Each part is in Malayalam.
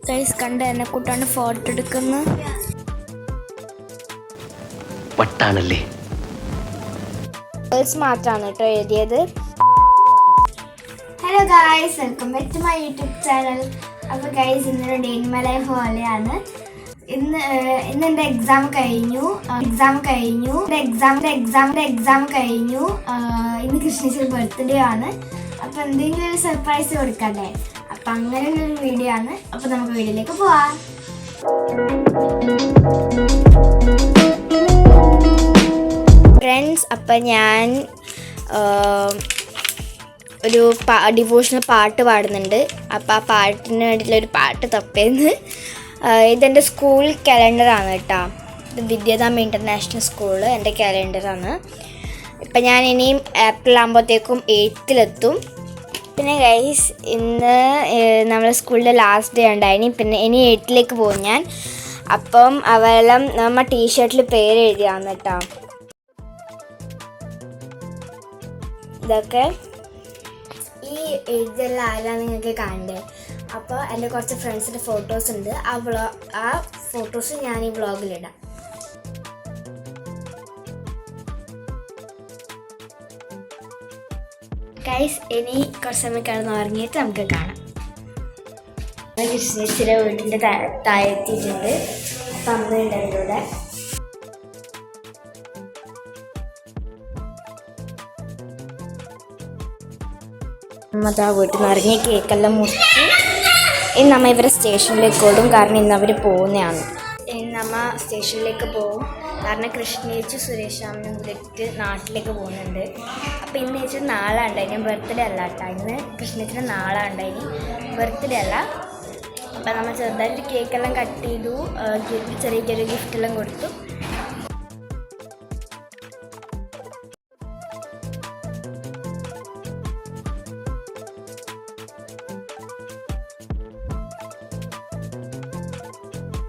ഗൈസ് കണ്ട എന്നെ കൂട്ടാണ്ട് ഫോട്ടോ എടുക്കുന്നു. വട്ടാണല്ലേ. ഗേൾസ് മാത്രമാണ് കേട്ടോ എഴുതിയത്. Hello guys, welcome back to my YouTube channel. അപ്പോൾ ഗൈസ് ഇന്നൊരു ഡേ ഇൻ മൈ ലൈഫ് പോലെയാണ്. ഇന്ന് എൻ്റെ എക്സാം കഴിഞ്ഞു. ഇന്ന് കൃഷ്ണേശ്വരി ബർത്ത്ഡേ ആണ്. അപ്പോൾ എന്തെങ്കിലും ഒരു സർപ്രൈസ് കൊടുക്കണ്ടേ? അപ്പം അങ്ങനെ ഒരു വീഡിയോ ആണ്. അപ്പോൾ നമുക്ക് വീഡിയോയിലേക്ക് പോവാം. ഫ്രണ്ട്സ്, അപ്പം ഞാൻ ഒരു ഡിവോഷണൽ പാട്ട് പാടുന്നുണ്ട്. അപ്പോൾ ആ പാട്ടിന് വേണ്ടിയിട്ടുള്ളൊരു പാട്ട് തപ്പേന്ന്. ഇതെൻ്റെ സ്കൂൾ കലണ്ടറാണ് കേട്ടോ. ഇത് വിദ്യാധാം ഇൻ്റർനാഷണൽ സ്കൂള് എൻ്റെ കലണ്ടറാണ്. ഇപ്പം ഞാൻ ഇനിയും ഏപ്രിൽ ആകുമ്പോഴത്തേക്കും 8th പിന്നെ ഗൈസ് ഇന്ന് നമ്മുടെ സ്കൂളിൻ്റെ ലാസ്റ്റ് ഡേ ഉണ്ടായിനി. പിന്നെ ഇനി 8th പോകും ഞാൻ. അപ്പം അവരെല്ലാം നമ്മൾ ടീഷർട്ടിൽ പേര് എഴുതിയാണ് കേട്ടോ. ഇതൊക്കെ ഈ എഴുതിയുള്ള ആരാണ് നിങ്ങൾക്ക് കാണണ്ടേ. അപ്പോൾ എൻ്റെ കുറച്ച് ഫ്രണ്ട്സിൻ്റെ ഫോട്ടോസ് ഉണ്ട്. ആ ഫോട്ടോസ് ഞാൻ ഈ വ്ളോഗിലിടാം. ഗൈസ് ഇനി കുറച്ച് സമയം കിടന്ന് ഉറങ്ങിയിട്ട് നമുക്ക് കാണാം. കൃഷ്ണേശ്വര വീട്ടിൻ്റെ താഴെത്തിയിട്ടുണ്ട്. അപ്പം അമ്മയുണ്ട് എൻ്റെ കൂടെ. അമ്മ ആ വീട്ടിൽ നിന്ന് ഇറങ്ങി കേക്കെല്ലാം മുറിച്ച് ഇന്ന് അമ്മ ഇവരെ സ്റ്റേഷനിലേക്ക് ഓടും. കാരണം ഇന്ന് അവർ പോകുന്നതാണ്. ഇന്ന് അമ്മ സ്റ്റേഷനിലേക്ക് പോകും. കാരണം കൃഷ്ണേച്ചി സുരേഷാമ്മനും കൂടിയിട്ട് നാട്ടിലേക്ക് പോകുന്നുണ്ട്. അപ്പോൾ ഇന്ന് ചേച്ചി നാളെ ഉണ്ടായിന്, ബർത്ത്ഡേ അല്ല കേട്ടോ. ഇന്ന് കൃഷ്ണേച്ചിൻ്റെ നാളെ ഉണ്ടായിന്, ബർത്ത്ഡേ അല്ല. അപ്പം നമ്മൾ ചെറുതായിട്ട് കേക്കെല്ലാം കട്ട് ചെയ്തു, ചെറിയ ചെറിയ ഗിഫ്റ്റെല്ലാം കൊടുത്തു.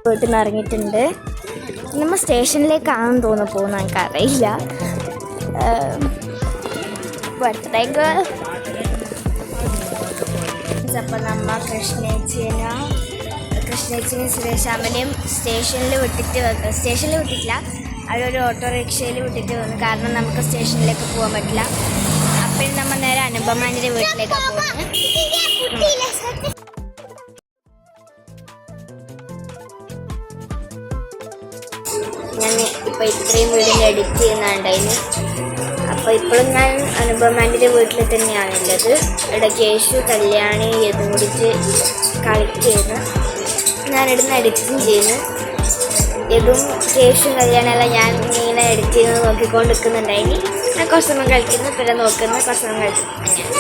വീട്ടിൽ നിന്ന് ഇറങ്ങിയിട്ടുണ്ട്. നമ്മൾ സ്റ്റേഷനിലേക്കാണെന്ന് തോന്നുന്നു പോകുന്നത്, എനിക്കറിയില്ല. ബർത്ത്ഡേക്ക് അപ്പോൾ നമ്മ കൃഷ്ണേച്ചിനെയും സുരേഷാമ്മനെയും സ്റ്റേഷനിൽ വിട്ടിട്ടില്ല. അവരൊരു ഓട്ടോറിക്ഷയിൽ വിട്ടിട്ട് വന്നു. കാരണം നമുക്ക് സ്റ്റേഷനിലേക്ക് പോകാൻ പറ്റില്ല. അപ്പോൾ നമ്മൾ നേരെ അനുപമാൻ്റെ വീട്ടിലേക്കാണ് പോകുന്നത്. ഞാൻ ഇപ്പോൾ ഇത്രയും വീടിൻ്റെ എഡിറ്റ് ചെയ്യുന്നുണ്ടായിരുന്നു. അപ്പോൾ ഇപ്പോഴും ഞാൻ അനുപമാൻ്റെ വീട്ടിൽ തന്നെയാണുള്ളത്. ഇവിടെ കേശു കല്യാണി ഇതും കൂടിയിട്ട് കളിക്കുന്നു. ഞാനിടുന്ന എഡിറ്റിങ് ചെയ്യുന്നു. ഇതും കേശു കല്യാണമെല്ലാം ഞാൻ ഇങ്ങനെ എഡിറ്റ് ചെയ്യുന്നത് നോക്കിക്കൊണ്ട് നിൽക്കുന്നുണ്ടായിനി. ഞാൻ കുറച്ച് സമയം കളിക്കുന്നു, പിന്നെ നോക്കുന്നു, കുറച്ച് സമയം കളിക്കുന്നു.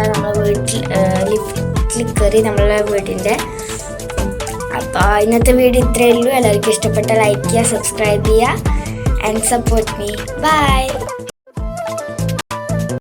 അങ്ങനെ നമ്മളെ ലിഫ്റ്റിൽ കയറി നമ്മളെ വീടിൻ്റെ. അപ്പോൾ ഇന്നത്തെ വീഡിയോ ഇത്രയേ ഉള്ളൂ. എല്ലാവർക്കും ഇഷ്ടപ്പെട്ട ലൈക്ക് ചെയ്യുക, സബ്സ്ക്രൈബ് ചെയ്യുക ആൻഡ് സപ്പോർട്ട് മീ. ബൈ.